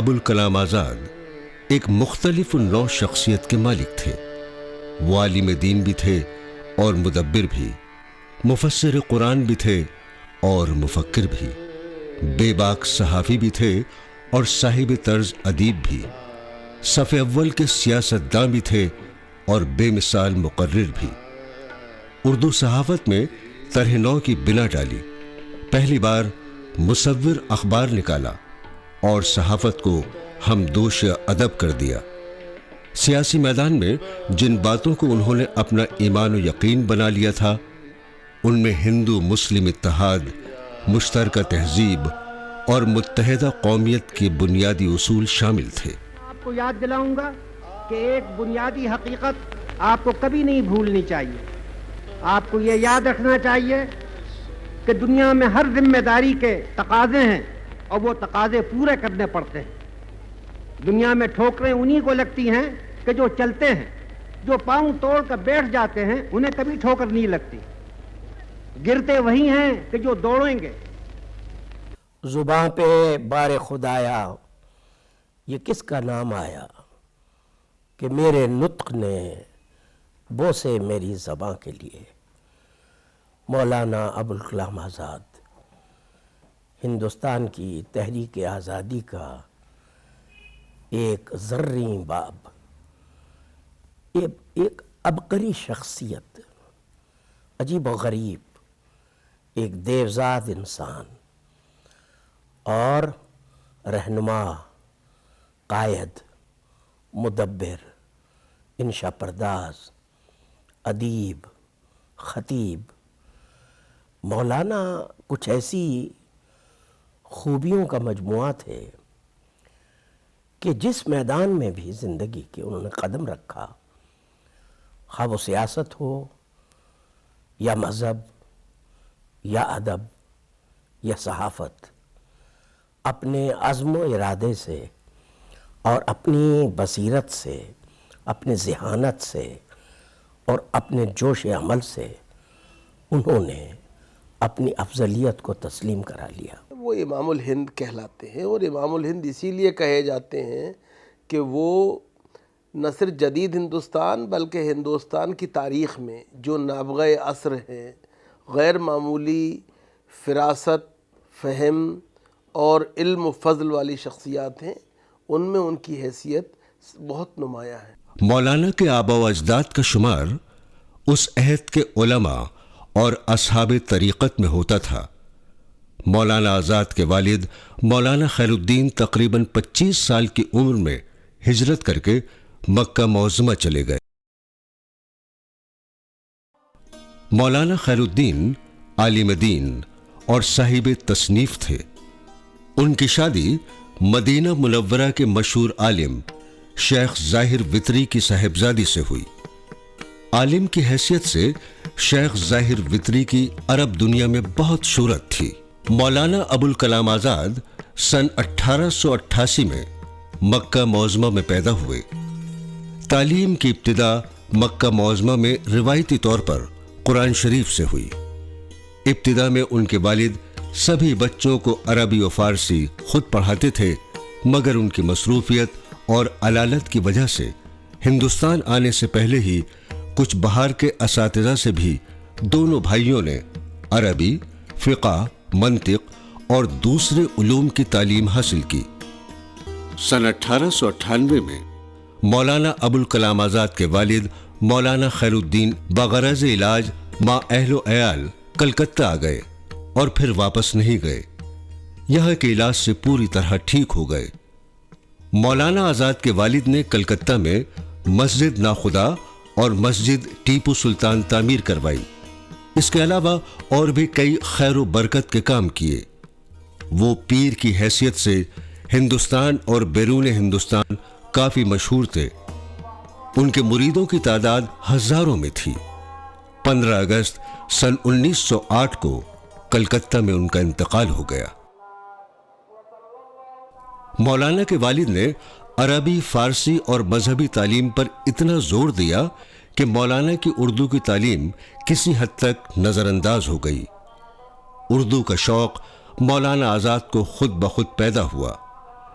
ابوالکلام آزاد ایک مختلف نوع شخصیت کے مالک تھے۔ وہ عالم دین بھی تھے اور مدبر بھی، مفسر قرآن بھی تھے اور مفکر بھی، بے باک صحافی بھی تھے اور صاحب طرز ادیب بھی، صف اول کے سیاستداں بھی تھے اور بے مثال مقرر بھی۔ اردو صحافت میں طرح نو کی بنا ڈالی، پہلی بار مصور اخبار نکالا اور صحافت کو ہمدوش ادب کر دیا۔ سیاسی میدان میں جن باتوں کو انہوں نے اپنا ایمان و یقین بنا لیا تھا، ان میں ہندو مسلم اتحاد، مشترکہ تہذیب اور متحدہ قومیت کے بنیادی اصول شامل تھے۔ آپ کو یاد دلاؤں گا کہ ایک بنیادی حقیقت آپ کو کبھی نہیں بھولنی چاہیے۔ آپ کو یہ یاد رکھنا چاہیے کہ دنیا میں ہر ذمہ داری کے تقاضے ہیں اور وہ تقاضے پورے کرنے پڑتے ہیں۔ دنیا میں ٹھوکریں انہی کو لگتی ہیں کہ جو چلتے ہیں، جو پاؤں توڑ کر بیٹھ جاتے ہیں انہیں کبھی ٹھوکر نہیں لگتی۔ گرتے وہی ہیں کہ جو دوڑیں گے۔ زباں پہ بار خدایا یہ کس کا نام آیا کہ میرے نطق نے بوسے میری زباں کے لیے۔ مولانا ابوالکلام آزاد ہندوستان کی تحریک آزادی کا ایک زرعی باب، ایک عبقری شخصیت، عجیب و غریب، ایک دیوزاد انسان اور رہنما، قائد، مدبر، انشا پرداز، ادیب، خطیب۔ مولانا کچھ ایسی خوبیوں کا مجموعہ تھے کہ جس میدان میں بھی زندگی کے انہوں نے قدم رکھا، خواہ وہ سیاست ہو یا مذہب یا ادب یا صحافت، اپنے عزم و ارادے سے اور اپنی بصیرت سے، اپنے ذہانت سے اور اپنے جوش عمل سے انہوں نے اپنی افضلیت کو تسلیم کرا لیا۔ وہ امام الہند کہلاتے ہیں، اور امام الہند اسی لیے کہے جاتے ہیں کہ وہ نہ صرف جدید ہندوستان بلکہ ہندوستان کی تاریخ میں جو نابغہ عصر ہیں، غیر معمولی فراست، فہم اور علم و فضل والی شخصیات ہیں، ان میں ان کی حیثیت بہت نمایاں ہے۔ مولانا کے آبا و اجداد کا شمار اس عہد کے علماء اور اصحاب طریقت میں ہوتا تھا۔ مولانا آزاد کے والد مولانا خیر الدین تقریباً 25 سال کی عمر میں ہجرت کر کے مکہ معظمہ چلے گئے۔ مولانا خیر الدین عالم دین اور صاحب تصنیف تھے۔ ان کی شادی مدینہ منورہ کے مشہور عالم شیخ ظاہر وطری کی صاحبزادی سے ہوئی۔ عالم کی حیثیت سے شیخ ظاہر وطری کی عرب دنیا میں بہت شہرت تھی۔ مولانا ابوالکلام آزاد سن 1888 میں مکہ معظمہ میں پیدا ہوئے۔ تعلیم کی ابتدا مکہ معظمہ میں روایتی طور پر قرآن شریف سے ہوئی۔ ابتدا میں ان کے والد سبھی بچوں کو عربی و فارسی خود پڑھاتے تھے، مگر ان کی مصروفیت اور علالت کی وجہ سے ہندوستان آنے سے پہلے ہی کچھ باہر کے اساتذہ سے بھی دونوں بھائیوں نے عربی، فقہ، منطق اور دوسرے علوم کی تعلیم حاصل کی۔ سن 1898 میں مولانا ابوالکلام آزاد کے والد مولانا خیر الدین بغرض علاج مع اہل و عیال کلکتہ آ گئے اور پھر واپس نہیں گئے۔ یہاں کے علاج سے پوری طرح ٹھیک ہو گئے۔ مولانا آزاد کے والد نے کلکتہ میں مسجد ناخدا اور مسجد ٹیپو سلطان تعمیر کروائی۔ اس کے علاوہ اور بھی کئی خیر و برکت کے کام کیے۔ وہ پیر کی حیثیت سے ہندوستان اور بیرون ہندوستان کافی مشہور تھے۔ ان کے مریدوں کی تعداد ہزاروں میں تھی۔ 15 اگست سن 1908 کو کلکتہ میں ان کا انتقال ہو گیا۔ مولانا کے والد نے عربی، فارسی اور مذہبی تعلیم پر اتنا زور دیا کہ مولانا کی اردو کی تعلیم کسی حد تک نظر انداز ہو گئی۔ اردو کا شوق مولانا آزاد کو خود بخود پیدا ہوا۔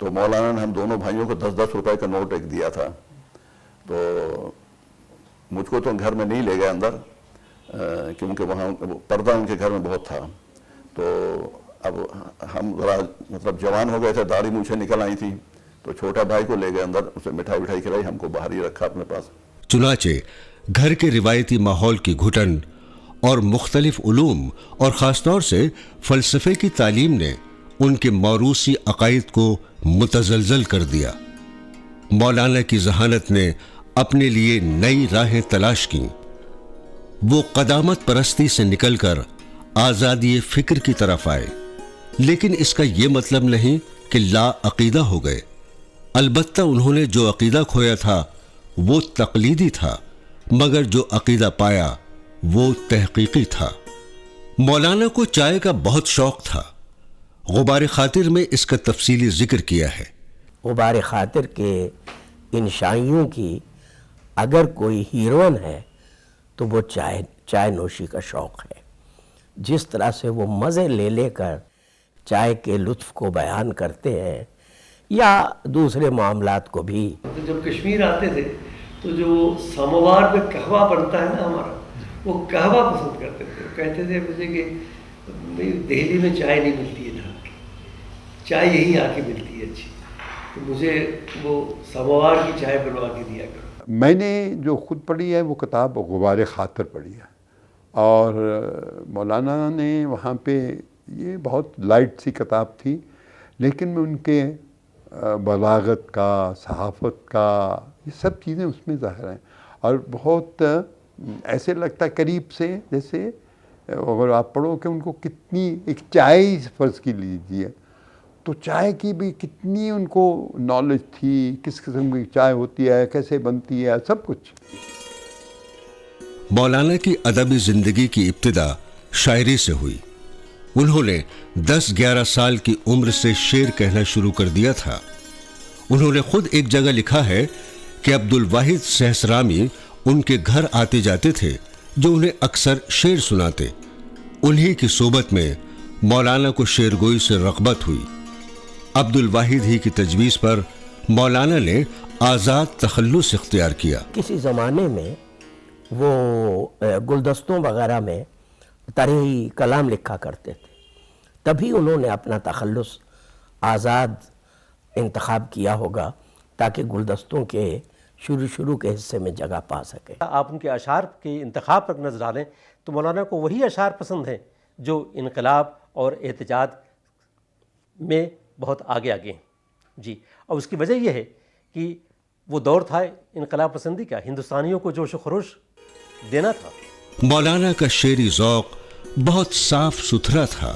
تو مولانا نے ہم دونوں بھائیوں کو 10-10 روپے کا نوٹ ایک دیا تھا. تو مجھ کو تو گھر میں نہیں لے گئے اندر کیونکہ وہاں پردہ ان کے گھر میں بہت تھا. تو اب ہم ذرا مطلب جوان ہو گئے تھے, داڑھی مونچھیں نکل آئی تھی, تو چھوٹا بھائی کو لے گئے اندر, اسے مٹھائی کھلائی, ہم کو باہر ہی رکھا اپنے پاس. چنانچہ گھر کے روایتی ماحول کی گھٹن اور مختلف علوم اور خاص طور سے فلسفے کی تعلیم نے ان کے موروثی عقائد کو متزلزل کر دیا. مولانا کی ذہانت نے اپنے لیے نئی راہیں تلاش کیں. وہ قدامت پرستی سے نکل کر آزادی فکر کی طرف آئے, لیکن اس کا یہ مطلب نہیں کہ لا عقیدہ ہو گئے. البتہ انہوں نے جو عقیدہ کھویا تھا وہ تقلیدی تھا, مگر جو عقیدہ پایا وہ تحقیقی تھا. مولانا کو چائے کا بہت شوق تھا. غبار خاطر میں اس کا تفصیلی ذکر کیا ہے. غبار خاطر کے ان شائعوں کی اگر کوئی ہیروئن ہے تو وہ چائے نوشی کا شوق ہے. جس طرح سے وہ مزے لے کر چائے کے لطف کو بیان کرتے ہیں یا دوسرے معاملات کو بھی. جب کشمیر آتے تھے تو جو سموار پہ قہوہ بنتا ہے نا ہمارا, وہ قہوہ پسند کرتے تھے. وہ کہتے تھے مجھے کہ دہلی میں چائے نہیں ملتی ہے ڈھنگ کی, چائے یہی آ کے ملتی ہے اچھی, تو مجھے وہ سموار کی چائے بنوا کے دیا کرو. میں نے جو خود پڑھی ہے وہ کتاب غبار خاطر پڑھی ہے, اور مولانا نے وہاں پہ, یہ بہت لائٹ سی کتاب تھی لیکن میں ان کے بلاغت کا, صحافت کا, یہ سب چیزیں اس میں ظاہر ہیں, اور بہت ایسے لگتا ہے قریب سے جیسے اگر آپ پڑھو کہ ان کو کتنی ایک چائے فرض کی لیجیے تو چائے کی بھی کتنی ان کو نالج تھی, کس قسم کی چائے ہوتی ہے, کیسے بنتی ہے, سب کچھ. مولانا کی ادبی زندگی کی ابتدا شاعری سے ہوئی. انہوں نے 10-11 سال کی عمر سے شعر کہنا شروع کر دیا تھا. انہوں نے خود ایک جگہ لکھا ہے کہ عبدالواحد سہسرامی ان کے گھر آتے جاتے تھے جو انہیں اکثر شعر سناتے. انہی کی صحبت میں مولانا کو شعر گوئی سے رغبت ہوئی. عبدالواحد ہی کی تجویز پر مولانا نے آزاد تخلص اختیار کیا. کسی زمانے میں وہ گلدستوں وغیرہ میں طرحی کلام لکھا کرتے تھے, تبھی انہوں نے اپنا تخلص آزاد انتخاب کیا ہوگا تاکہ گلدستوں کے شروع کے حصے میں جگہ پا سکے. آپ ان کے اشعار کے انتخاب پر نظر ڈالیں تو مولانا کو وہی اشعار پسند ہیں جو انقلاب اور احتجاج میں بہت آگے ہیں. جی, اور اس کی وجہ یہ ہے کہ وہ دور تھا انقلاب پسندی کا, ہندوستانیوں کو جوش و خروش دینا تھا. مولانا کا شعری ذوق بہت صاف ستھرا تھا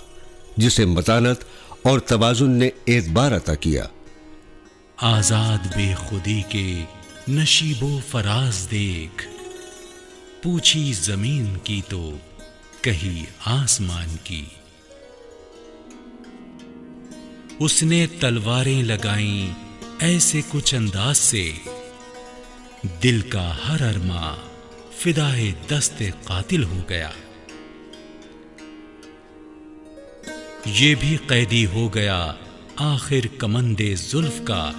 جسے متانت اور توازن نے اعتبار عطا کیا. آزاد بے خودی کے نشیب و فراز دیکھ, پوچھی زمین کی تو کہی آسمان کی. اس نے تلواریں لگائیں ایسے کچھ انداز سے, دل کا ہر ارماں فدائے دست قاتل ہو گیا. یہ بھی قیدی ہو گیا آخر کمندے زلف کا,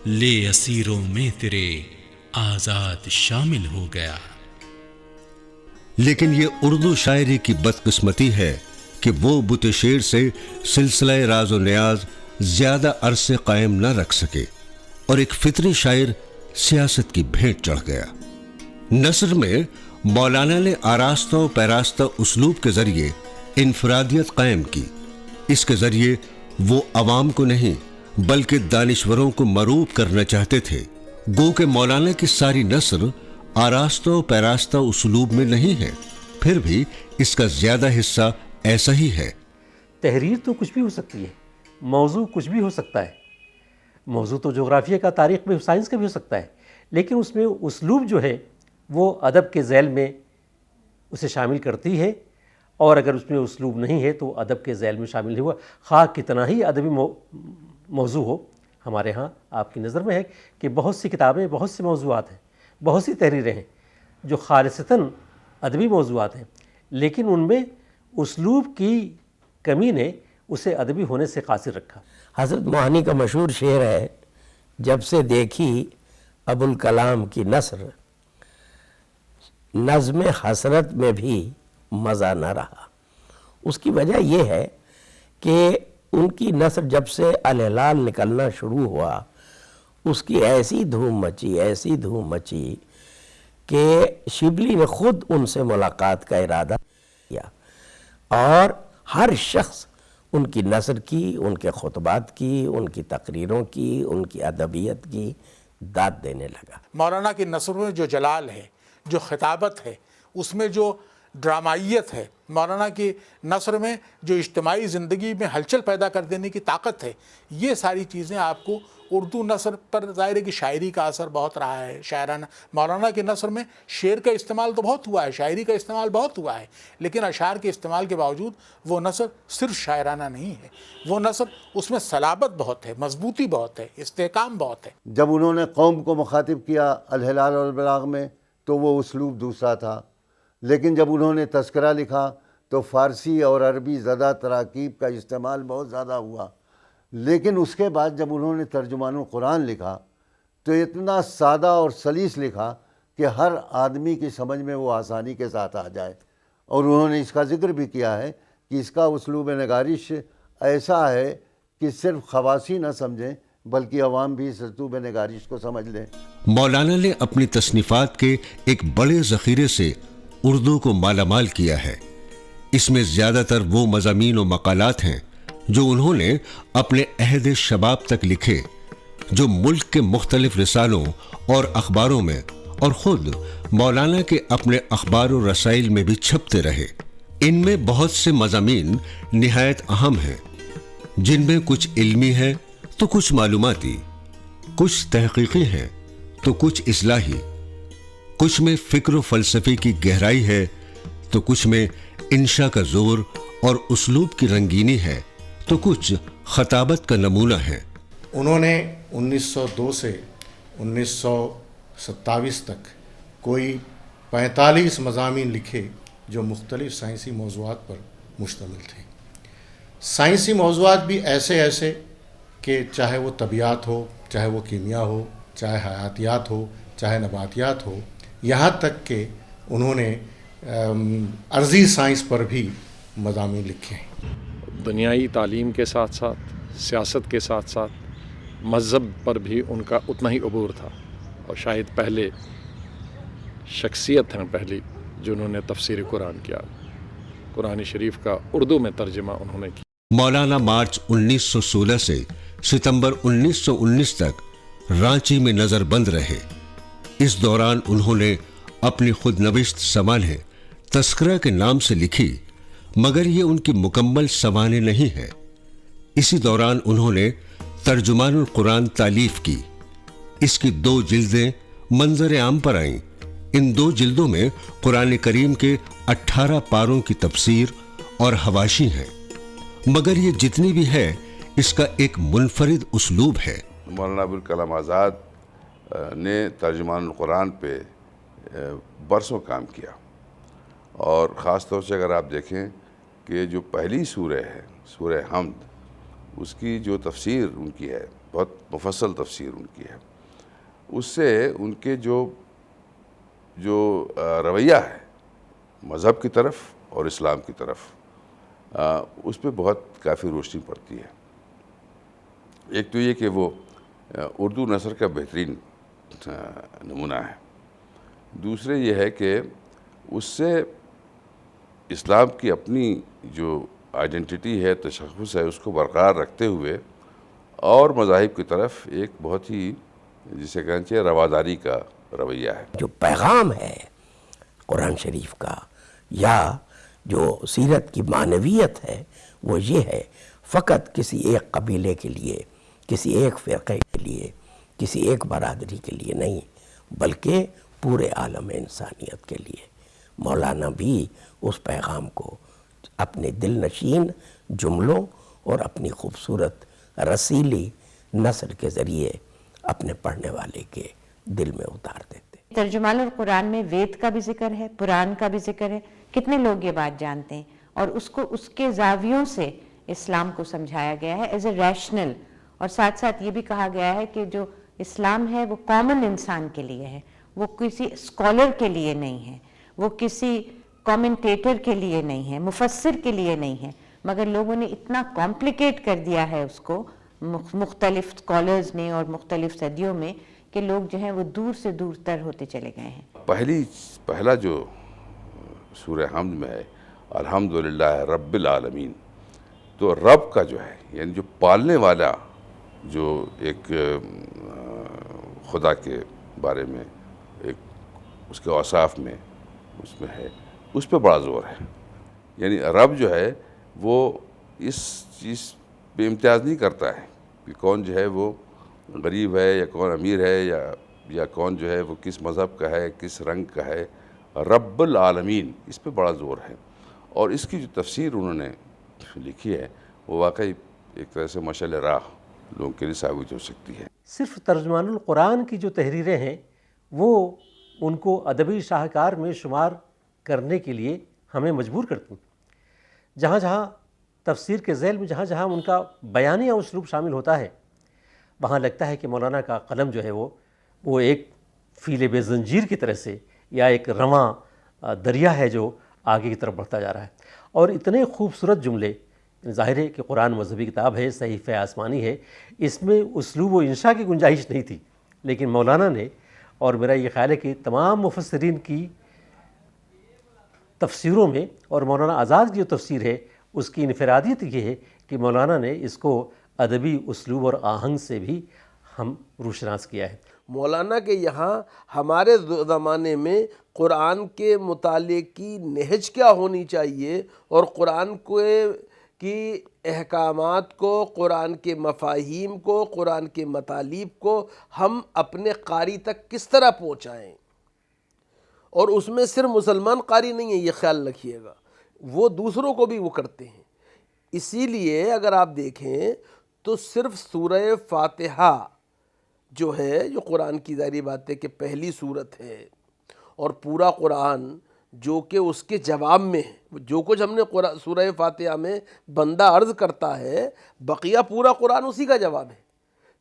لے اسیروں میں تیرے آزاد شامل ہو گیا. لیکن یہ اردو شاعری کی بدقسمتی ہے کہ وہ بت شعر سے سلسلہ راز و نیاز زیادہ عرصے قائم نہ رکھ سکے اور ایک فطری شاعر سیاست کی بھیٹ چڑھ گیا. نثر میں مولانا نے آراستہ و پیراستہ اسلوب کے ذریعے انفرادیت قائم کی. اس کے ذریعے وہ عوام کو نہیں بلکہ دانشوروں کو مروب کرنا چاہتے تھے. گو کہ مولانا کی ساری نثر آراستہ و پیراستہ اسلوب میں نہیں ہے, پھر بھی اس کا زیادہ حصہ ایسا ہی ہے. تحریر تو کچھ بھی ہو سکتی ہے, موضوع کچھ بھی ہو سکتا ہے. موضوع تو جغرافیہ کا, تاریخ میں, سائنس کا بھی ہو سکتا ہے, لیکن اس میں اسلوب جو ہے وہ ادب کے ذیل میں اسے شامل کرتی ہے, اور اگر اس میں اسلوب نہیں ہے تو ادب کے ذیل میں شامل نہیں ہوا, خواہ کتنا ہی ادبی موضوع ہو. ہمارے ہاں آپ کی نظر میں ہے کہ بہت سی کتابیں, بہت سے موضوعات ہیں, بہت سی تحریریں ہیں جو خالصتاً ادبی موضوعات ہیں, لیکن ان میں اسلوب کی کمی نے اسے ادبی ہونے سے قاصر رکھا۔ حضرت موہانی کا مشہور شعر ہے، جب سے دیکھی ابو الکلام کی نثر، نظم حسرت میں بھی مزہ نہ رہا۔ اس کی وجہ یہ ہے کہ ان کی نثر جب سے الہلال نکلنا شروع ہوا، اس کی ایسی دھوم مچی کہ شبلی نے خود ان سے ملاقات کا ارادہ کیا، اور ہر شخص ان کی نثر کی، ان کے خطبات کی، ان کی تقریروں کی، ان کی ادبیت کی داد دینے لگا۔ مولانا کی نثر میں جو جلال ہے، جو خطابت ہے، اس میں جو ڈرامائیت ہے، مولانا کی نثر میں جو اجتماعی زندگی میں ہلچل پیدا کر دینے کی طاقت ہے، یہ ساری چیزیں آپ کو اردو نثر پر ظاہر ہے کہ شاعری کا اثر بہت رہا ہے۔ شاعرانہ مولانا کی نثر میں شعر کا استعمال تو بہت ہوا ہے، شاعری کا استعمال بہت ہوا ہے، لیکن اشعار کے استعمال کے باوجود وہ نثر صرف شاعرانہ نہیں ہے، وہ نثر اس میں صلابت بہت ہے، مضبوطی بہت ہے، استحکام بہت ہے۔ جب انہوں نے قوم کو مخاطب کیا الہلال والبلاغ میں تو وہ اسلوب دوسرا تھا، لیکن جب انہوں نے تذکرہ لکھا تو فارسی اور عربی زدہ تراکیب کا استعمال بہت زیادہ ہوا، لیکن اس کے بعد جب انہوں نے ترجمان القرآن لکھا تو اتنا سادہ اور سلیس لکھا کہ ہر آدمی کی سمجھ میں وہ آسانی کے ساتھ آ جائے، اور انہوں نے اس کا ذکر بھی کیا ہے کہ اس کا اسلوب نگارش ایسا ہے کہ صرف خواصی نہ سمجھیں بلکہ عوام بھی اس اسلوب نگارش کو سمجھ لیں۔ مولانا نے اپنی تصنیفات کے ایک بڑے ذخیرے سے اردو کو مالا مال کیا ہے۔ اس میں زیادہ تر وہ مضامین و مقالات ہیں جو انہوں نے اپنے عہد شباب تک لکھے، جو ملک کے مختلف رسالوں اور اخباروں میں اور خود مولانا کے اپنے اخبار و رسائل میں بھی چھپتے رہے۔ ان میں بہت سے مضامین نہایت اہم ہیں، جن میں کچھ علمی ہیں تو کچھ معلوماتی، کچھ تحقیقی ہیں تو کچھ اصلاحی، کچھ میں فکر و فلسفے کی گہرائی ہے تو کچھ میں انشاء کا زور اور اسلوب کی رنگینی ہے تو کچھ خطابت کا نمونہ ہے۔ انہوں نے 1902 سے 1927 تک کوئی 45 مضامین لکھے جو مختلف سائنسی موضوعات پر مشتمل تھے۔ سائنسی موضوعات بھی ایسے کہ چاہے وہ طبیعت ہو، چاہے وہ کیمیا ہو، چاہے حیاتیات ہو، چاہے نباتیات ہو، یہاں تک کہ انہوں نے ارضی سائنس پر بھی مضامین لکھے ہیں۔ دنیائی تعلیم کے ساتھ ساتھ، سیاست کے ساتھ ساتھ مذہب پر بھی ان کا اتنا ہی عبور تھا، اور شاید پہلے شخصیت ہیں پہلی جنہوں نے تفسیر قرآن کیا، قرآن شریف کا اردو میں ترجمہ انہوں نے کیا۔ مولانا مارچ 1916 سے ستمبر 1919 تک رانچی میں نظر بند رہے۔ اس دوران انہوں نے اپنی خود نوشت سوانح تذکرہ کے نام سے لکھی، مگر یہ ان کی مکمل سوانح نہیں ہے۔ اسی دوران انہوں نے ترجمان القرآن تالیف کی۔ اس کی 2 جلدیں منظر عام پر آئیں۔ ان 2 جلدوں میں قرآن کریم کے 18 پاروں کی تفسیر اور حواشی ہیں، مگر یہ جتنی بھی ہے اس کا ایک منفرد اسلوب ہے۔ مولانا ابوالکلام آزاد نے ترجمان القرآن پہ برسوں کام کیا، اور خاص طور سے اگر آپ دیکھیں کہ جو پہلی سورہ ہے، سورہ حمد، اس کی جو تفسیر ان کی ہے، بہت مفصل تفسیر ان کی ہے، اس سے ان کے جو رویہ ہے مذہب کی طرف اور اسلام کی طرف، اس پہ بہت کافی روشنی پڑتی ہے۔ ایک تو یہ کہ وہ اردو نثر کا بہترین نمونہ ہے، دوسرے یہ ہے کہ اس سے اسلام کی اپنی جو آئیڈینٹی ہے، تشخص ہے، اس کو برقرار رکھتے ہوئے اور مذاہب کی طرف ایک بہت ہی جسے کہنا چاہیے رواداری کا رویہ ہے۔ جو پیغام ہے قرآن شریف کا یا جو سیرت کی معنویت ہے وہ یہ ہے، فقط کسی ایک قبیلے کے لیے، کسی ایک فرقے کے لیے، کسی ایک برادری کے لیے نہیں، بلکہ پورے عالم انسانیت کے لیے۔ مولانا بھی اس پیغام کو اپنے دل نشین جملوں اور اپنی خوبصورت رسیلی نثر کے ذریعے اپنے پڑھنے والے کے دل میں اتار دیتے۔ ترجمان القرآن میں وید کا بھی ذکر ہے، پران کا بھی ذکر ہے، کتنے لوگ یہ بات جانتے ہیں، اور اس کو اس کے زاویوں سے اسلام کو سمجھایا گیا ہے ایز اے ریشنل، اور ساتھ ساتھ یہ بھی کہا گیا ہے کہ جو اسلام ہے وہ کامن انسان کے لیے ہے، وہ کسی اسکالر کے لیے نہیں ہے، وہ کسی کامنٹیٹر کے لیے نہیں ہے، مفسر کے لیے نہیں ہے، مگر لوگوں نے اتنا کمپلیکیٹ کر دیا ہے اس کو مختلف اسکالرز نے اور مختلف صدیوں میں کہ لوگ جو ہیں وہ دور سے دور تر ہوتے چلے گئے ہیں۔ پہلا جو سورہ حمد میں ہے الحمدللہ رب العالمین، تو رب کا جو ہے یعنی جو پالنے والا، جو ایک خدا کے بارے میں ایک اس کے اوصاف میں اس میں ہے، اس پہ بڑا زور ہے۔ یعنی رب جو ہے وہ اس چیز پہ امتیاز نہیں کرتا ہے کہ کون جو ہے وہ غریب ہے یا کون امیر ہے یا کون جو ہے وہ کس مذہب کا ہے، کس رنگ کا ہے۔ رب العالمین اس پہ بڑا زور ہے، اور اس کی جو تفسیر انہوں نے لکھی ہے وہ واقعی ایک طرح سے مشعل راہ لوگوں کے لیے ثابت ہو سکتی ہے۔ صرف ترجمان القرآن کی جو تحریریں ہیں وہ ان کو ادبی شاہکار میں شمار کرنے کے لیے ہمیں مجبور کرتی ہیں۔ جہاں جہاں تفسیر کے ذیل میں جہاں جہاں ان کا بیانیہ اسلوب شامل ہوتا ہے، وہاں لگتا ہے کہ مولانا کا قلم جو ہے وہ ایک فیل بے زنجیر کی طرح سے یا ایک رواں دریا ہے جو آگے کی طرف بڑھتا جا رہا ہے، اور اتنے خوبصورت جملے، ظاہر ہے کہ قرآن مذہبی کتاب ہے، صحیفہ آسمانی ہے، اس میں اسلوب و انشاء کی گنجائش نہیں تھی، لیکن مولانا نے، اور میرا یہ خیال ہے کہ تمام مفسرین کی تفسیروں میں، اور مولانا آزاد کی جو تفسیر ہے اس کی انفرادیت یہ ہے کہ مولانا نے اس کو ادبی اسلوب اور آہنگ سے بھی ہم روشناس کیا ہے۔ مولانا کے یہاں ہمارے زمانے میں قرآن کے مطالعے کی نہج کیا ہونی چاہیے، اور قرآن کی احکامات کو، قرآن کے مفاہیم کو، قرآن کے مطالب کو ہم اپنے قاری تک کس طرح پہنچائیں، اور اس میں صرف مسلمان قاری نہیں ہے، یہ خیال رکھیے گا، وہ دوسروں کو بھی وہ کرتے ہیں۔ اسی لیے اگر آپ دیکھیں تو صرف سورہ فاتحہ جو ہے، جو قرآن کی ظاہری بات ہے کہ پہلی سورت ہے، اور پورا قرآن جو کہ اس کے جواب میں ہے، جو کچھ ہم نے سورہ فاتحہ میں بندہ عرض کرتا ہے، بقیہ پورا قرآن اسی کا جواب ہے،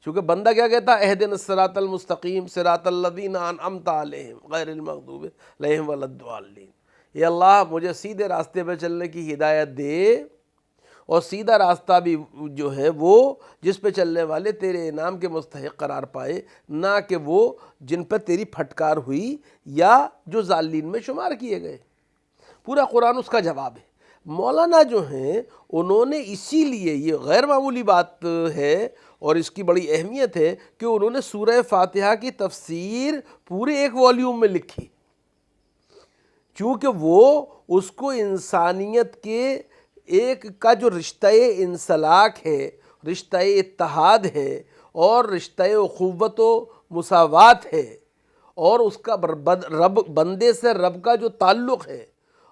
چونکہ بندہ کیا کہتا ہے؟ اہدنا الصراط المستقیم صراط الذین انعمت علیہم غیر المغضوب علیہم ولا الضالین۔ یا اللہ مجھے سیدھے راستے پہ چلنے کی ہدایت دے، اور سیدھا راستہ بھی جو ہے وہ جس پہ چلنے والے تیرے انعام کے مستحق قرار پائے، نہ کہ وہ جن پہ تیری پھٹکار ہوئی یا جو ضالین میں شمار کیے گئے۔ پورا قرآن اس کا جواب ہے۔ مولانا جو ہیں انہوں نے اسی لیے، یہ غیر معمولی بات ہے اور اس کی بڑی اہمیت ہے کہ انہوں نے سورہ فاتحہ کی تفسیر پورے ایک والیوم میں لکھی، چونکہ وہ اس کو انسانیت کے ایک کا جو رشتہ انسلاک ہے، رشتہ اتحاد ہے، اور رشتہ اخوت و مساوات ہے، اور اس کا رب بندے سے رب کا جو تعلق ہے،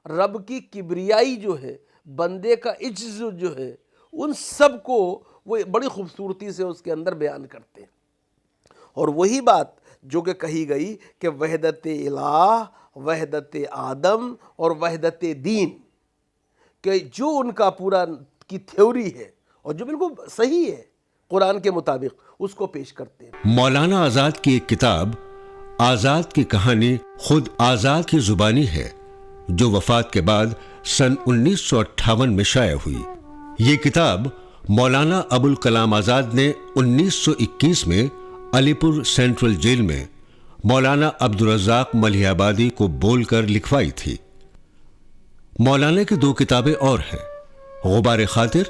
رب کی کبریائی جو ہے، بندے کا عجز جو ہے، ان سب کو وہ بڑی خوبصورتی سے اس کے اندر بیان کرتے ہیں۔ اور وہی بات جو کہ کہی گئی کہ وحدت الہ، وحدت آدم اور وحدت دین، کہ جو ان کا پورا کی تھیوری ہے اور جو بالکل صحیح ہے قرآن کے مطابق، اس کو پیش کرتے ہیں۔ مولانا آزاد کی ایک کتاب آزاد کی کہانی خود آزاد کی زبانی ہے، جو وفات کے بعد سن 1958 میں شائع ہوئی۔ یہ کتاب مولانا ابوالکلام آزاد نے 1921 میں علی پور سینٹرل جیل میں مولانا عبدالرزاق ملیح آبادی کو بول کر لکھوائی تھی۔ مولانا کی 2 کتابیں اور ہیں، غبار خاطر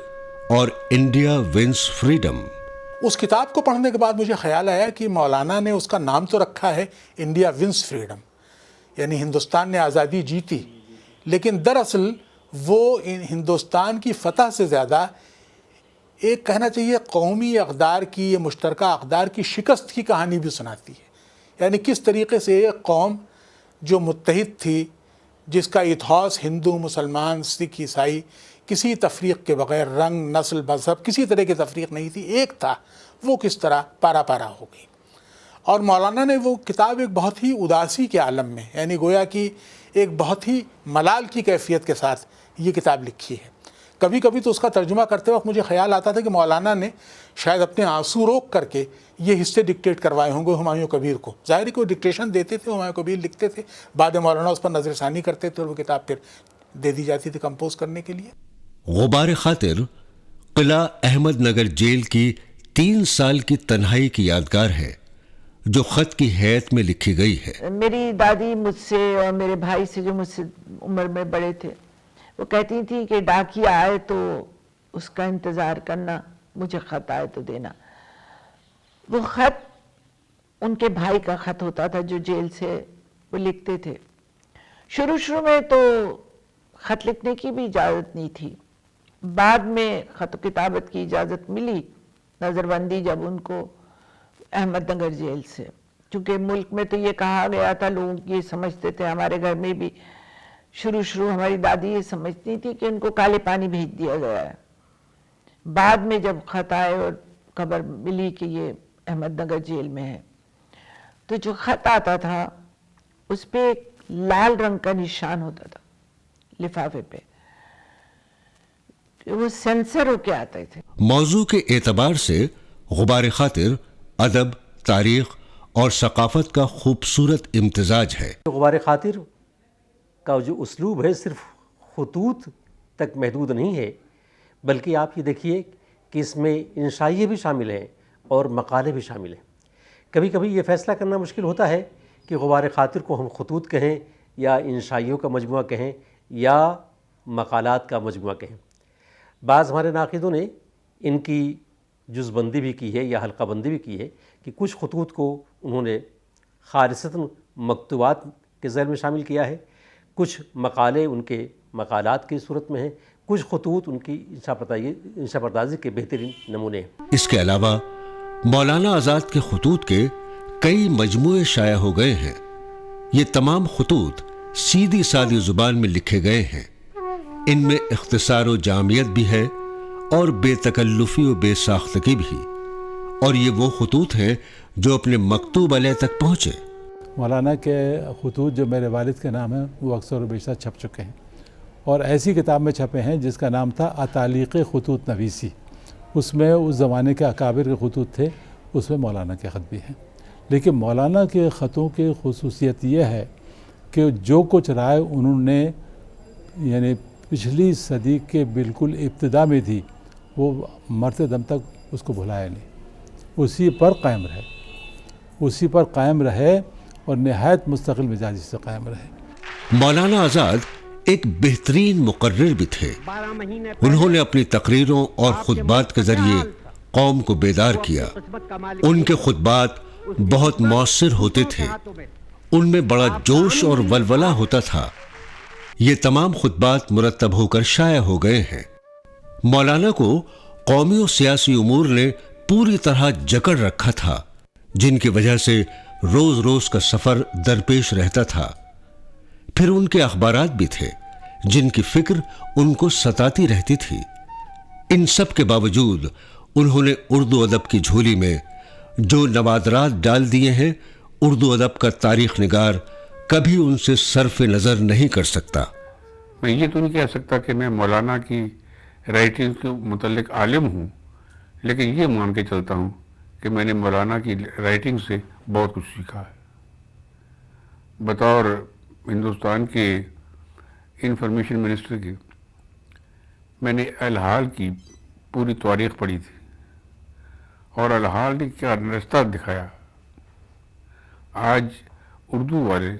اور انڈیا ونس فریڈم۔ اس کتاب کو پڑھنے کے بعد مجھے خیال آیا کہ مولانا نے اس کا نام تو رکھا ہے انڈیا ونس فریڈم، یعنی ہندوستان نے آزادی جیتی، لیکن دراصل وہ ہندوستان کی فتح سے زیادہ ایک کہنا چاہیے قومی اقدار کی، یہ مشترکہ اقدار کی شکست کی کہانی بھی سناتی ہے۔ یعنی کس طریقے سے ایک قوم جو متحد تھی، جس کا اتحاد ہندو، مسلمان، سکھ، عیسائی کسی تفریق کے بغیر، رنگ، نسل، مذہب کسی طرح کی تفریق نہیں تھی، ایک تھا، وہ کس طرح پارا پارا ہو گئی۔ اور مولانا نے وہ کتاب ایک بہت ہی اداسی کے عالم میں، یعنی گویا کہ ایک بہت ہی ملال کی کیفیت کے ساتھ یہ کتاب لکھی ہے۔ کبھی کبھی تو اس کا ترجمہ کرتے وقت مجھے خیال آتا تھا کہ مولانا نے شاید اپنے آنسو روک کر کے یہ حصے ڈکٹیٹ کروائے ہوں گے ہمایوں کبیر کو. ظاہر ہے کہ وہ ڈکٹیشن دیتے تھے, ہمایوں کبیر لکھتے تھے, بعد مولانا اس پر نظر ثانی کرتے تھے اور وہ کتاب پھر دے دی جاتی تھی کمپوز کرنے کے لیے. غبار خاطر قلعہ احمد نگر جیل کی 3 سال کی تنہائی کی یادگار ہے جو خط کی حیثیت میں لکھی گئی ہے. میری دادی مجھ سے اور میرے بھائی سے جو مجھ سے عمر میں بڑے تھے وہ کہتی تھی کہ ڈاکیا آئے تو اس کا انتظار کرنا, مجھے خط آئے تو دینا. وہ خط ان کے بھائی کا خط ہوتا تھا جو جیل سے وہ لکھتے تھے. شروع میں تو خط لکھنے کی بھی اجازت نہیں تھی, بعد میں خط و کتابت کی اجازت ملی نظر بندی جب ان کو احمد نگر جیل سے, چونکہ ملک میں تو یہ کہا گیا تھا, لوگ یہ سمجھتے تھے, ہمارے گھر میں بھی شروع ہماری دادی یہ سمجھتی تھی کہ ان کو کالے پانی بھیج دیا گیا ہے. بعد میں جب خط آئے اور خبر ملی کہ یہ احمد نگر جیل میں ہے, تو جو خط آتا تھا اس پہ ایک لال رنگ کا نشان ہوتا تھا لفافے پہ, وہ سینسر ہو کے آتے تھے. موضوع کے اعتبار سے غبار خاطر ادب, تاریخ اور ثقافت کا خوبصورت امتزاج ہے. غبار خاطر کا جو اسلوب ہے صرف خطوط تک محدود نہیں ہے, بلکہ آپ یہ دیکھیے کہ اس میں انشائیے بھی شامل ہیں اور مقالے بھی شامل ہیں. کبھی کبھی یہ فیصلہ کرنا مشکل ہوتا ہے کہ غبار خاطر کو ہم خطوط کہیں یا انشائیوں کا مجموعہ کہیں یا مقالات کا مجموعہ کہیں. بعض ہمارے ناقدوں نے ان کی جز بندی بھی کی ہے یا حلقہ بندی بھی کی ہے کہ کچھ خطوط کو انہوں نے خالصتاً مکتوبات کے ذیل میں شامل کیا ہے, کچھ مقالے ان کے مقالات کی صورت میں ہیں, کچھ خطوط ان کی انشا پردازی کے بہترین نمونے ہیں. اس کے علاوہ مولانا آزاد کے خطوط کے کئی مجموعے شائع ہو گئے ہیں. یہ تمام خطوط سیدھی سادی زبان میں لکھے گئے ہیں. ان میں اختصار و جامعیت بھی ہے اور بے تکلفی و بے ساختگی بھی, اور یہ وہ خطوط ہیں جو اپنے مکتوب علیہ تک پہنچے. مولانا کے خطوط جو میرے والد کے نام ہیں وہ اکثر و بیشتر چھپ چکے ہیں, اور ایسی کتاب میں چھپے ہیں جس کا نام تھا اتالیق خطوط نویسی. اس میں اس زمانے کے اکابر کے خطوط تھے, اس میں مولانا کے خط بھی ہیں. لیکن مولانا کے خطوں کی خصوصیت یہ ہے کہ جو کچھ رائے انہوں نے یعنی پچھلی صدی کے بالکل ابتدا میں تھی وہ مرتے دم تک اس کو بھلایا نہیں, اسی پر قائم رہے اور نہایت مستقل مزاجی سے قائم رہے. مولانا آزاد ایک بہترین مقرر بھی تھے. انہوں نے اپنی تقریروں اور خطبات کے ذریعے قوم کو بیدار کیا. ان کے خطبات بہت مؤثر ہوتے تھے, ان میں بڑا جوش اور ولولہ ہوتا تھا. یہ تمام خطبات مرتب ہو کر شائع ہو گئے ہیں. مولانا کو قومی و سیاسی امور نے پوری طرح جکڑ رکھا تھا, جن کی وجہ سے روز روز کا سفر درپیش رہتا تھا. پھر ان کے اخبارات بھی تھے جن کی فکر ان کو ستاتی رہتی تھی. ان سب کے باوجود انہوں نے اردو ادب کی جھولی میں جو نوادرات ڈال دیے ہیں, اردو ادب کا تاریخ نگار کبھی ان سے صرف نظر نہیں کر سکتا. میں یہ تو نہیں کہہ سکتا کہ میں مولانا کی رائٹنگ کے متعلق عالم ہوں, لیکن یہ مان کے چلتا ہوں کہ میں نے مولانا کی رائٹنگ سے بہت کچھ سیکھا ہے. بطور ہندوستان کے انفارمیشن منسٹر کی میں نے الحال کی پوری تاریخ پڑھی تھی, اور الحال نے کیا رستہ دکھایا. آج اردو والے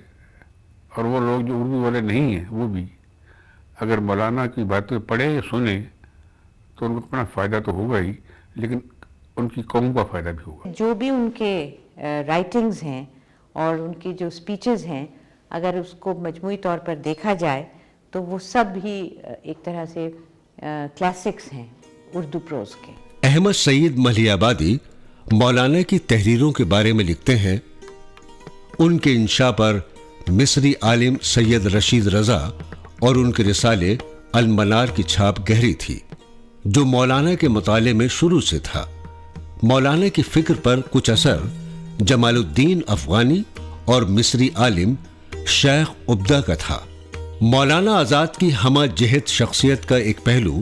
اور وہ لوگ جو اردو والے نہیں ہیں وہ بھی اگر مولانا کی باتیں پڑھیں یا سنیں تو ان کو اپنا فائدہ تو ہوگا ہی, لیکن ان کی قوم کا فائدہ بھی ہوگا. جو بھی ان کے رائٹنگز ہیں اور ان کی جو سپیچز ہیں, اگر اس کو مجموعی طور پر دیکھا جائے تو وہ سب ہی ایک طرح سے کلاسکس ہیں اردو پروز کے. احمد سعید ملی آبادی مولانا کی تحریروں کے بارے میں لکھتے ہیں, ان کے انشاء پر مصری عالم سید رشید رضا اور ان کے رسالے المنار کی چھاپ گہری تھی, جو مولانا کے مطالعے میں شروع سے تھا. مولانا کی فکر پر کچھ اثر جمال الدین افغانی اور مصری عالم شیخ عبدہ کا تھا. مولانا آزاد کی ہمہ جہت شخصیت کا ایک پہلو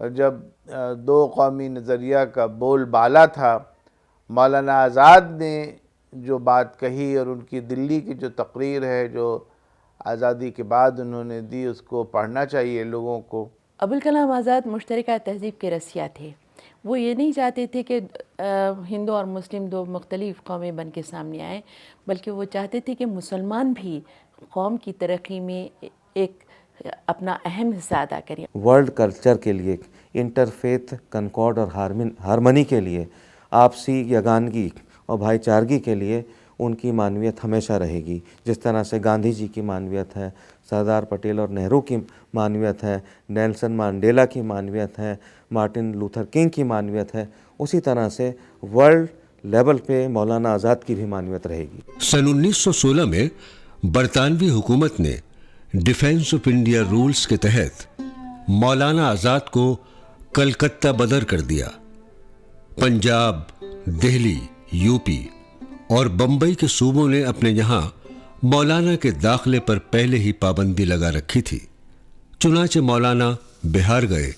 جب دو قومی نظریہ کا بول بالا تھا، مولانا آزاد نے جو بات کہی اور ان کی دلی کی جو تقریر ہے جو آزادی کے بعد انہوں نے دی، اس کو پڑھنا چاہیے لوگوں کو۔ ابوالکلام آزاد مشترکہ تہذیب کے رسیا تھے۔ وہ یہ نہیں چاہتے تھے کہ ہندو اور مسلم دو مختلف قومیں بن کے سامنے آئیں، بلکہ وہ چاہتے تھے کہ مسلمان بھی قوم کی ترقی میں ایک اپنا اہم حصہ ادا کریں۔ ورلڈ کلچر کے لیے، انٹرفیتھ کنکارڈ اور ہارمنی کے لیے، آپسی یگانگی اور بھائی چارگی کے لیے ان کی معنویت ہمیشہ رہے گی۔ جس طرح سے گاندھی جی کی معنویت ہے، سردار پٹیل اور نہرو کی معنویت ہے، نیلسن مانڈیلا کی معنویت ہے، مارٹن لوتھر کنگ کی معنویت ہے، اسی طرح سے ورلڈ لیول پہ مولانا آزاد کی بھی معنویت رہے گی۔ سن 1916 میں برطانوی حکومت نے ڈیفینس آف انڈیا رولز کے تحت مولانا آزاد کو کلکتہ بدر کر دیا۔ پنجاب، دہلی، یو پی اور بمبئی کے صوبوں نے اپنے یہاں مولانا کے داخلے پر پہلے ہی پابندی لگا رکھی تھی۔ چنانچہ مولانا بہار گئے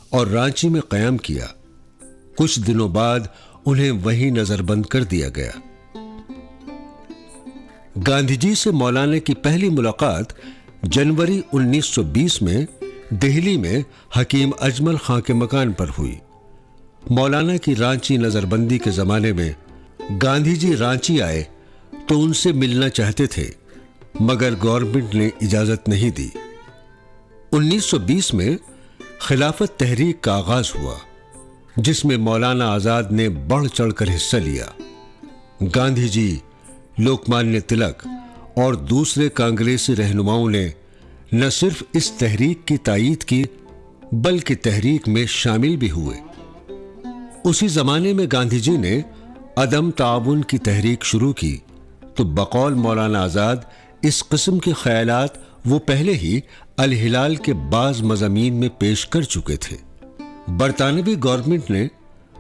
اور رانچی میں قیام کیا۔ کچھ دنوں بعد انہیں وہیں نظر بند کر دیا گیا۔ گاندھی جی سے مولانا کی پہلی ملاقات جنوری 1920 میں دہلی میں حکیم اجمل خان کے مکان پر ہوئی۔ مولانا کی رانچی نظر بندی کے زمانے میں گاندھی جی رانچی آئے تو ان سے ملنا چاہتے تھے، مگر گورنمنٹ نے اجازت نہیں دی۔ 1920 میں خلافت تحریک کا آغاز ہوا، جس میں مولانا آزاد نے بڑھ چڑھ کر حصہ لیا۔ گاندھی جی، لوکمانیہ تلک اور دوسرے کانگریسی رہنماؤں نے نہ صرف اس تحریک کی تائید کی بلکہ تحریک میں شامل بھی ہوئے۔ اسی زمانے میں گاندھی جی نے عدم تعاون کی تحریک شروع کی تو بقول مولانا آزاد اس قسم کے خیالات وہ پہلے ہی الہلال کے بعض مضامین میں پیش کر چکے تھے۔ برطانوی گورنمنٹ نے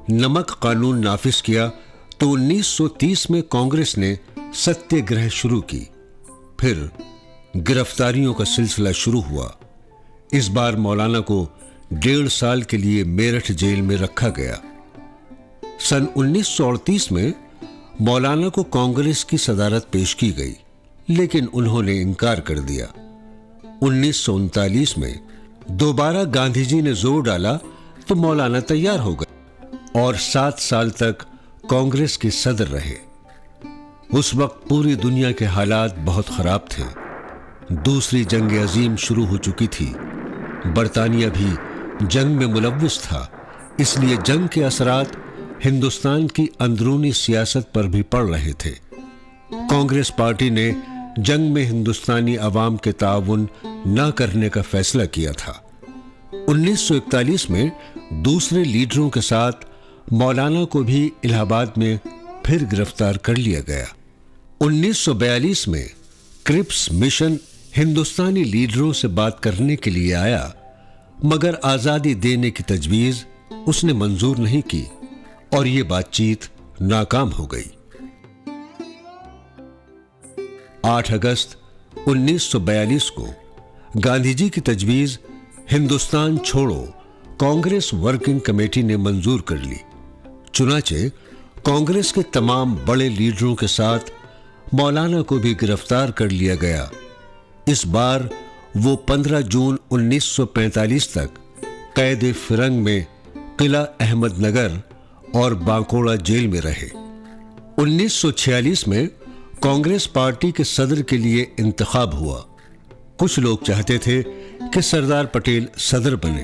نمک قانون نافذ کیا تو 1930 میں کانگریس نے ستیہ گرہ شروع کی۔ پھر گرفتاریوں کا سلسلہ شروع ہوا۔ اس بار مولانا کو 1.5 سال کے لیے میرٹھ جیل میں رکھا گیا۔ سن 1938 میں مولانا کو کانگریس کی صدارت پیش کی گئی، لیکن انہوں نے انکار کر دیا۔ 1939 میں دوبارہ گاندھی جی نے زور ڈالا تو مولانا تیار ہو گئے اور 7 سال تک کانگریس کے صدر رہے۔ اس وقت پوری دنیا کے حالات بہت خراب تھے۔ دوسری جنگ عظیم شروع ہو چکی تھی۔ برطانیہ بھی جنگ میں ملوث تھا، اس لیے جنگ کے اثرات ہندوستان کی اندرونی سیاست پر بھی پڑ رہے تھے۔ کانگریس پارٹی نے جنگ میں ہندوستانی عوام کے تعاون نہ کرنے کا فیصلہ کیا تھا۔ 1941 میں دوسرے لیڈروں کے ساتھ مولانا کو بھی الہ آباد میں پھر گرفتار کر لیا گیا۔ 1942 میں کرپس مشن ہندوستانی لیڈروں سے بات کرنے کے لیے آیا، مگر آزادی دینے کی تجویز اس نے منظور نہیں کی اور یہ بات چیت ناکام ہو گئی۔ 8 اگست 1942 کو گاندھی جی کی تجویز ہندوستان چھوڑو کانگریس ورکنگ کمیٹی نے منظور کر لی۔ چنانچہ کانگریس کے تمام بڑے لیڈروں کے ساتھ مولانا کو بھی گرفتار کر لیا گیا۔ اس بار وہ 15 جون 1945 تک قید فرنگ میں قلعہ احمد نگر اور بانکوڑا جیل میں رہے۔ 1946 میں کانگریس پارٹی کے صدر کے لیے انتخاب ہوا۔ کچھ لوگ چاہتے تھے کہ سردار پٹیل صدر بنے،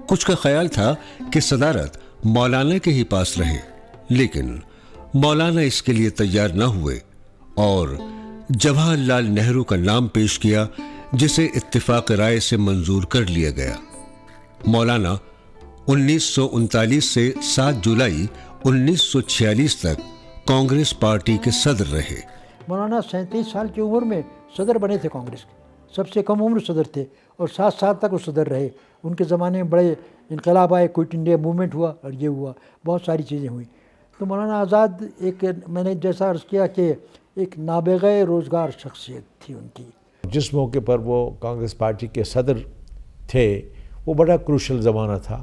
کچھ کا خیال تھا کہ صدارت مولانا کے ہی پاس رہے، لیکن مولانا اس کے لیے تیار نہ ہوئے اور جواہر لال نہرو کا نام پیش کیا، جسے اتفاق رائے سے منظور کر لیا گیا۔ مولانا 1939 سے 7 جولائی 1946 تک کانگریس پارٹی کے صدر رہے۔ مولانا 37 سال کی عمر میں صدر بنے تھے کانگریس کے، سب سے کم عمر صدر تھے اور 7 سال تک وہ صدر رہے۔ ان کے زمانے میں بڑے انقلاب آئے، کوئٹ انڈیا موومنٹ ہوا اور یہ ہوا، بہت ساری چیزیں ہوئیں۔ تو مولانا آزاد ایک، میں نے جیسا عرض کیا کہ ایک نابغہ روزگار شخصیت تھی ان کی۔ جس موقع پر وہ کانگریس پارٹی کے صدر تھے وہ بڑا کروشل زمانہ تھا،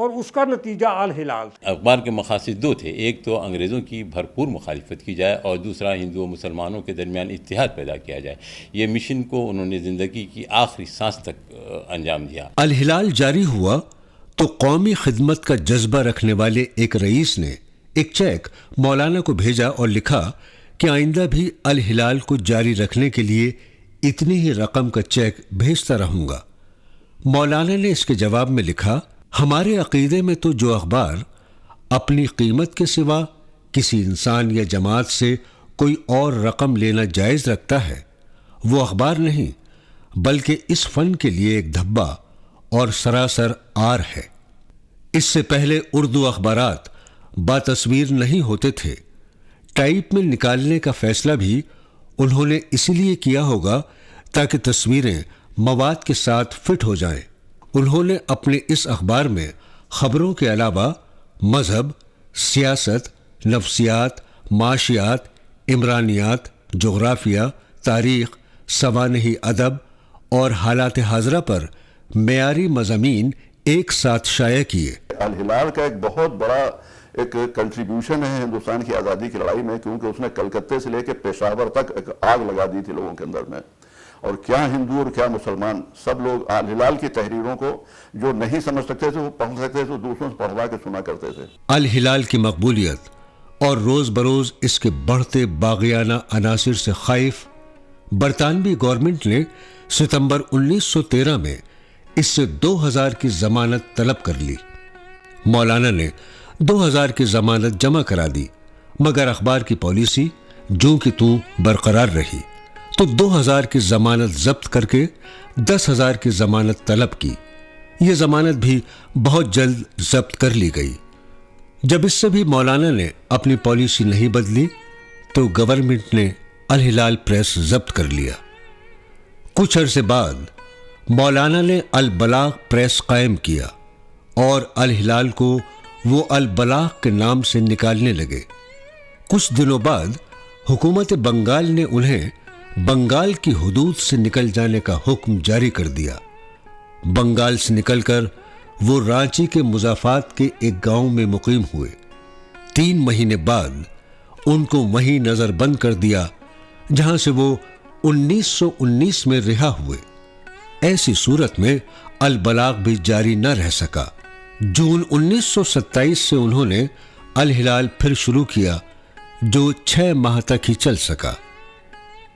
اور اس کا نتیجہ الہلال تھا۔ اخبار کے مقاصد دو تھے، ایک تو انگریزوں کی بھرپور مخالفت کی جائے اور دوسرا ہندو و مسلمانوں کے درمیان اتحاد پیدا کیا جائے۔ یہ مشن کو انہوں نے زندگی کی آخری سانس تک انجام دیا۔ الہلال جاری ہوا تو قومی خدمت کا جذبہ رکھنے والے ایک رئیس نے ایک چیک مولانا کو بھیجا اور لکھا کہ آئندہ بھی الہلال کو جاری رکھنے کے لیے اتنی ہی رقم کا چیک بھیجتا رہوں گا۔ مولانا نے اس کے جواب میں لکھا، ہمارے عقیدے میں تو جو اخبار اپنی قیمت کے سوا کسی انسان یا جماعت سے کوئی اور رقم لینا جائز رکھتا ہے وہ اخبار نہیں بلکہ اس فن کے لیے ایک دھبا اور سراسر آر ہے۔ اس سے پہلے اردو اخبارات باتصویر نہیں ہوتے تھے۔ ٹائپ میں نکالنے کا فیصلہ بھی انہوں نے اسی لیے کیا ہوگا تاکہ تصویریں مواد کے ساتھ فٹ ہو جائیں۔ انہوں نے اپنے اس اخبار میں خبروں کے علاوہ مذہب، سیاست، نفسیات، معاشیات، عمرانیات، جغرافیہ، تاریخ، سوانحی ادب اور حالات حاضرہ پر معیاری مضامین ایک ساتھ شائع کیے۔ الہلال کا ایک بہت بڑا ایک کنٹریبیوشن ہے ہندوستان کی آزادی کی لڑائی میں، کیونکہ اس نے کلکتے سے لے کے پشاور تک ایک آگ لگا دی تھی لوگوں کے اندر میں، اور کیا ہندو اور کیا مسلمان سب لوگ الہلال کی تحریروں کو جو نہیں سمجھ سکتے تھے وہ پڑھ سکتے تھے، دوسروں سے پڑھوا کے سنا کرتے تھے۔ الہلال کی مقبولیت اور روز بروز اس کے بڑھتے باغیانہ عناصر سے خائف برطانوی گورنمنٹ نے ستمبر 1913 میں اس سے 2000 کی ضمانت طلب کر لی۔ مولانا نے 2000 کی ضمانت جمع کرا دی، مگر اخبار کی پالیسی جوں کی توں برقرار رہی تو 2000 کی ضمانت ضبط کر کے 10,000 کی ضمانت طلب کی۔ یہ ضمانت بھی بہت جلد ضبط کر لی گئی۔ جب اس سے بھی مولانا نے اپنی پالیسی نہیں بدلی تو گورنمنٹ نے الہلال پریس ضبط کر لیا۔ کچھ عرصے بعد مولانا نے البلاغ پریس قائم کیا اور الہلال کو وہ البلاغ کے نام سے نکالنے لگے۔ کچھ دنوں بعد حکومت بنگال نے انہیں بنگال کی حدود سے نکل جانے کا حکم جاری کر دیا۔ بنگال سے نکل کر وہ رانچی کے مضافات کے ایک گاؤں میں مقیم ہوئے۔ 3 مہینے بعد ان کو وہیں نظر بند کر دیا جہاں سے وہ 1919 میں رہا ہوئے۔ ایسی صورت میں البلاغ بھی جاری نہ رہ سکا۔ جون 1927 سے انہوں نے الہلال پھر شروع کیا جو 6 ماہ تک ہی چل سکا۔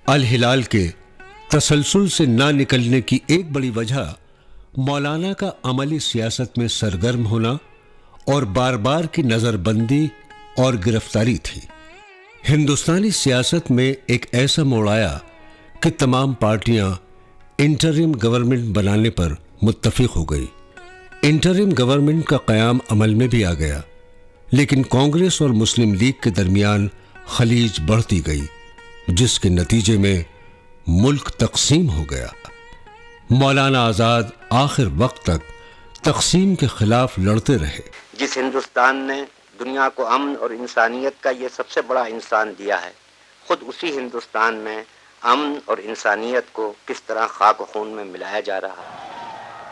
الہلال کے تسلسل سے نہ نکلنے کی ایک بڑی وجہ مولانا کا عملی سیاست میں سرگرم ہونا اور بار بار کی نظر بندی اور گرفتاری تھی۔ ہندوستانی سیاست میں ایک ایسا موڑ آیا کہ تمام پارٹیاں انٹرم گورنمنٹ بنانے پر متفق ہو گئی۔ انٹرم گورنمنٹ کا قیام عمل میں بھی آ گیا، لیکن کانگریس اور مسلم لیگ کے درمیان خلیج بڑھتی گئی، جس کے نتیجے میں ملک تقسیم ہو گیا۔ مولانا آزاد آخر وقت تک تقسیم کے خلاف لڑتے رہے۔ جس ہندوستان نے دنیا کو امن اور انسانیت کا یہ سب سے بڑا انسان دیا ہے، خود اسی ہندوستان میں امن اور انسانیت کو کس طرح خاک و خون میں ملایا جا رہا ہے۔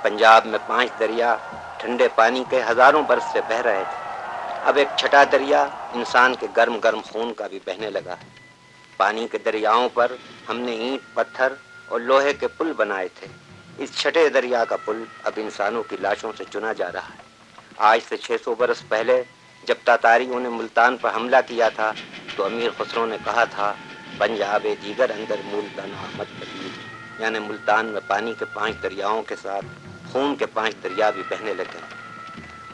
پنجاب میں 5 دریا ٹھنڈے پانی کے ہزاروں برس سے بہہ رہے تھے، اب ایک چھٹا دریا انسان کے گرم گرم خون کا بھی بہنے لگا ہے۔ پانی کے دریاؤں پر ہم نے اینٹ، پتھر اور لوہے کے پل بنائے تھے، اس چھٹے دریا کا پل اب انسانوں کی لاشوں سے چنا جا رہا ہے۔ آج سے 600 برس پہلے جب تاتاریوں نے ملتان پر حملہ کیا تھا تو امیر خسرو نے کہا تھا پنجاب دیگر اندر ملتان آمد پدید، یعنی ملتان میں پانی کے 5 دریاؤں کے ساتھ خون کے 5 دریا بھی بہنے لگے۔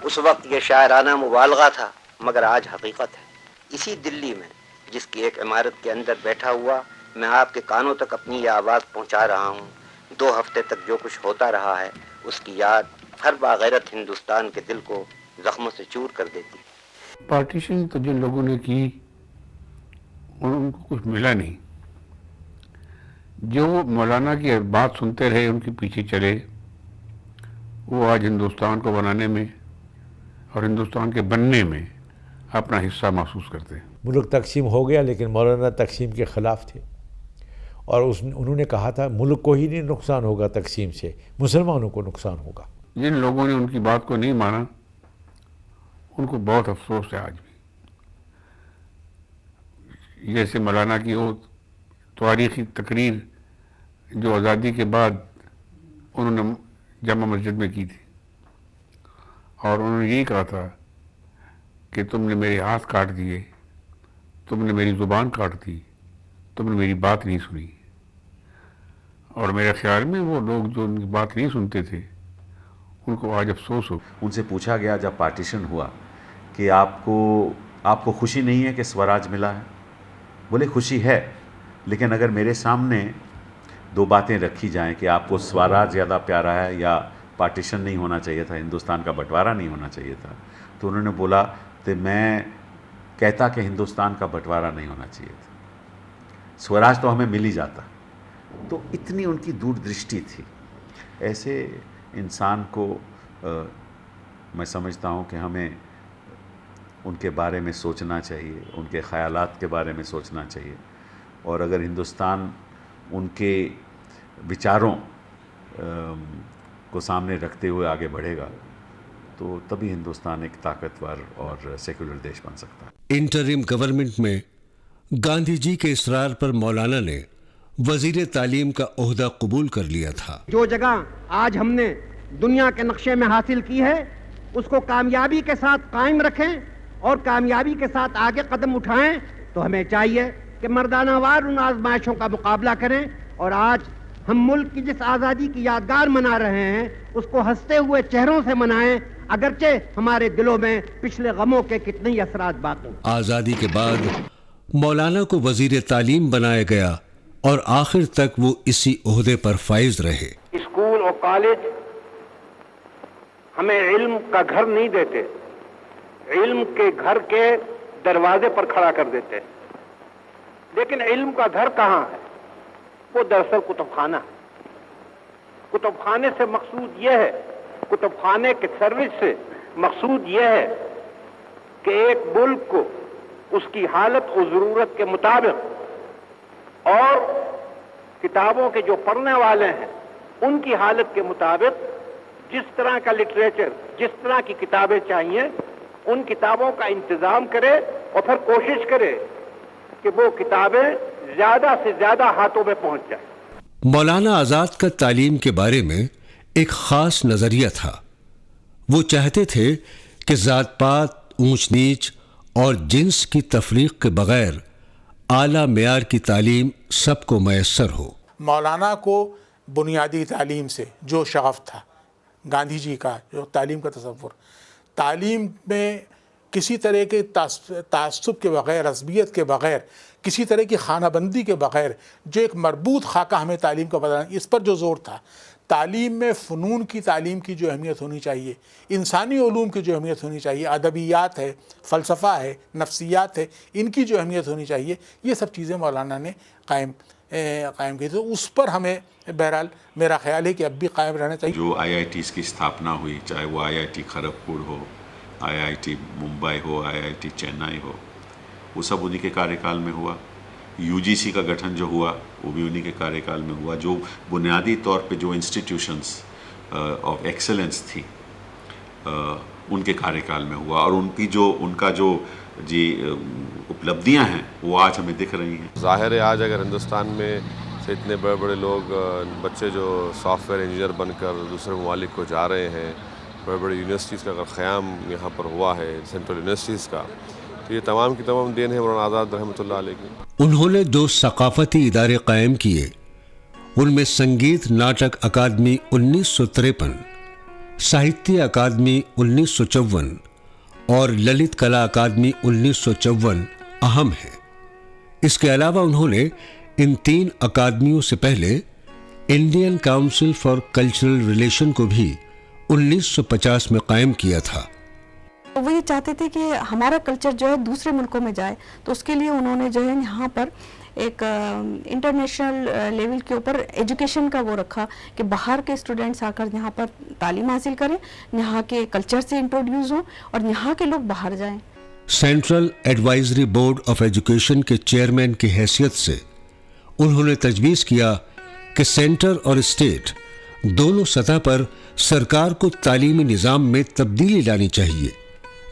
اس وقت یہ شاعرانہ مبالغہ تھا، مگر آج حقیقت ہے۔ اسی دلی میں جس کی ایک عمارت کے اندر بیٹھا ہوا میں آپ کے کانوں تک اپنی یہ آواز پہنچا رہا ہوں، 2 ہفتے تک جو کچھ ہوتا رہا ہے اس کی یاد ہر باغیرت ہندوستان کے دل کو زخموں سے چور کر دیتی۔ پارٹیشن تو جن لوگوں نے کی ان کو کچھ ملا نہیں، جو مولانا کی بات سنتے رہے ان کے پیچھے چلے، وہ آج ہندوستان کو بنانے میں اور ہندوستان کے بننے میں اپنا حصہ محسوس کرتے ہیں۔ ملک تقسیم ہو گیا لیکن مولانا تقسیم کے خلاف تھے، اور انہوں نے کہا تھا ملک کو ہی نہیں نقصان ہوگا تقسیم سے، مسلمانوں کو نقصان ہوگا۔ جن لوگوں نے ان کی بات کو نہیں مانا ان کو بہت افسوس ہے آج بھی. جیسے مولانا کی وہ تاریخی تقریر جو آزادی کے بعد انہوں نے جامع مسجد میں کی تھی، اور انہوں نے یہی کہا تھا کہ تم نے میرے ہاتھ کاٹ دیے، تم نے میری زبان کاٹ دی، تم نے میری بات نہیں سنی. اور میرے خیال میں وہ لوگ جو ان کی بات نہیں سنتے تھے ان کو آج افسوس ہو. ان سے پوچھا گیا جب پارٹیشن ہوا کہ آپ کو خوشی نہیں ہے کہ سوراج ملا ہے؟ بولے خوشی ہے، لیکن اگر میرے سامنے دو باتیں رکھی جائیں کہ آپ کو سوراج زیادہ پیارا ہے یا پارٹیشن نہیں ہونا چاہیے تھا، ہندوستان کا بٹوارا نہیں ہونا چاہیے تھا، تو انہوں نے بولا کہ میں کہتا کہ ہندوستان کا بٹوارا نہیں ہونا چاہیے تھا، سوراج تو ہمیں مل ہی جاتا. تو اتنی ان کی دور درشٹی تھی. ایسے انسان کو میں سمجھتا ہوں کہ ہمیں ان کے بارے میں سوچنا چاہیے، ان کے خیالات کے بارے میں سوچنا چاہیے، اور اگر ہندوستان ان کے وچاروں کو سامنے رکھتے ہوئے آگے بڑھے گا تو تبھی ہندوستان ایک طاقتور اور سیکولر دیش بن سکتا ہے. انٹرم گورنمنٹ میں گاندھی جی کے اصرار پر مولانا نے وزیر تعلیم کا عہدہ قبول کر لیا تھا. جو جگہ آج ہم نے دنیا کے نقشے میں حاصل کی ہے اس کو کامیابی کے ساتھ قائم رکھیں اور کامیابی کے ساتھ آگے قدم اٹھائیں. تو ہمیں چاہیے کہ مردانہ وار ان آزمائشوں کا مقابلہ کریں، اور آج ہم ملک کی جس آزادی کی یادگار منا رہے ہیں اس کو ہنستے ہوئے چہروں سے منائیں، اگرچہ ہمارے دلوں میں پچھلے غموں کے کتنے ہی اثرات باقی. آزادی کے بعد مولانا کو وزیر تعلیم بنایا گیا اور آخر تک وہ اسی عہدے پر فائز رہے. اسکول اور کالج ہمیں علم کا گھر نہیں دیتے، علم کے گھر کے دروازے پر کھڑا کر دیتے، لیکن علم کا گھر کہاں ہے؟ وہ دراصل کتب خانہ ہے. کتب خانے سے مقصود یہ ہے، کتب خانے کے سروس سے مقصود یہ ہے کہ ایک ملک کو اس کی حالت و ضرورت کے مطابق اور کتابوں کے جو پڑھنے والے ہیں ان کی حالت کے مطابق جس طرح کا لٹریچر، جس طرح کی کتابیں چاہیے ان کتابوں کا انتظام کرے، اور پھر کوشش کرے کہ وہ کتابیں زیادہ سے زیادہ ہاتھوں میں پہنچ جائیں. مولانا آزاد کا تعلیم کے بارے میں ایک خاص نظریہ تھا. وہ چاہتے تھے کہ ذات پات، اونچ نیچ اور جنس کی تفریق کے بغیر اعلیٰ معیار کی تعلیم سب کو میسر ہو. مولانا کو بنیادی تعلیم سے جو شغف تھا، گاندھی جی کا جو تعلیم کا تصور، تعلیم میں کسی طرح کے تعصب کے بغیر، عصبیت کے بغیر، کسی طرح کی خانہ بندی کے بغیر جو ایک مربوط خاکہ ہمیں تعلیم کا بتانا، اس پر جو زور تھا. تعلیم میں فنون کی تعلیم کی جو اہمیت ہونی چاہیے، انسانی علوم کی جو اہمیت ہونی چاہیے، ادبیات ہے، فلسفہ ہے، نفسیات ہے، ان کی جو اہمیت ہونی چاہیے، یہ سب چیزیں مولانا نے قائم کی. تو اس پر ہمیں بہرحال میرا خیال ہے کہ اب بھی قائم رہنا چاہیے. جو IITs کی استھاپنا ہوئی، چاہے وہ IIT کھڑگپور ہو، IIT ممبئی ہو، IIT چنئی ہو، وہ سب انہی کے کاریہ کال میں ہوا. UGC کا گٹھن جو ہوا وہ بھی انہی کے کاریہ کال میں ہوا. جو بنیادی طور پہ جو انسٹیٹیوشنس آف ایکسلنس تھی ان کے کاریہ کال میں ہوا، اور ان کا جو اپلبدھیاں ہیں وہ آج ہمیں دکھ رہی ہیں. ظاہر ہے آج اگر ہندوستان میں سے اتنے بڑے بڑے لوگ، بچے جو سافٹ ویئر انجینئر بن کر دوسرے ممالک کو جا رہے ہیں، بڑے بڑے یونیورسٹیز کا اگر قیام یہاں پر ہوا ہے، سینٹرل یونیورسٹیز کا، تو یہ تمام کی تمام دین ہے مولانا آزاد رحمۃ اللہ علیہ کی. انہوں نے 2 ثقافتی ادارے قائم کیے. ان میں سنگیت ناٹک اکادمی 1953، ساہتیہ اکادمی 1954 اور للت کلا اکادمی 1954 اہم ہے. اس کے علاوہ انہوں نے ان 3 اکادمیوں سے پہلے Indian council for cultural relation کو بھی 1950 میں قائم کیا تھا. وہ یہ چاہتے تھے کہ ہمارا کلچر جو ہے دوسرے ملکوں میں جائے، تو اس کے لیے انہوں نے جو ہے یہاں پر ایک انٹرنیشنل لیول کے اوپر ایجوکیشن کا وہ رکھا کہ باہر کے اسٹوڈنٹس آ کر یہاں پر تعلیم حاصل کریں، یہاں کے کلچر سے انٹروڈیوس ہوں اور یہاں کے لوگ باہر جائیں. Central advisory board of education کے چیئرمین کی حیثیت سے انہوں نے تجویز کیا کہ سینٹر اور اسٹیٹ دونوں سطح پر سرکار کو تعلیمی نظام میں تبدیلی لانی چاہیے،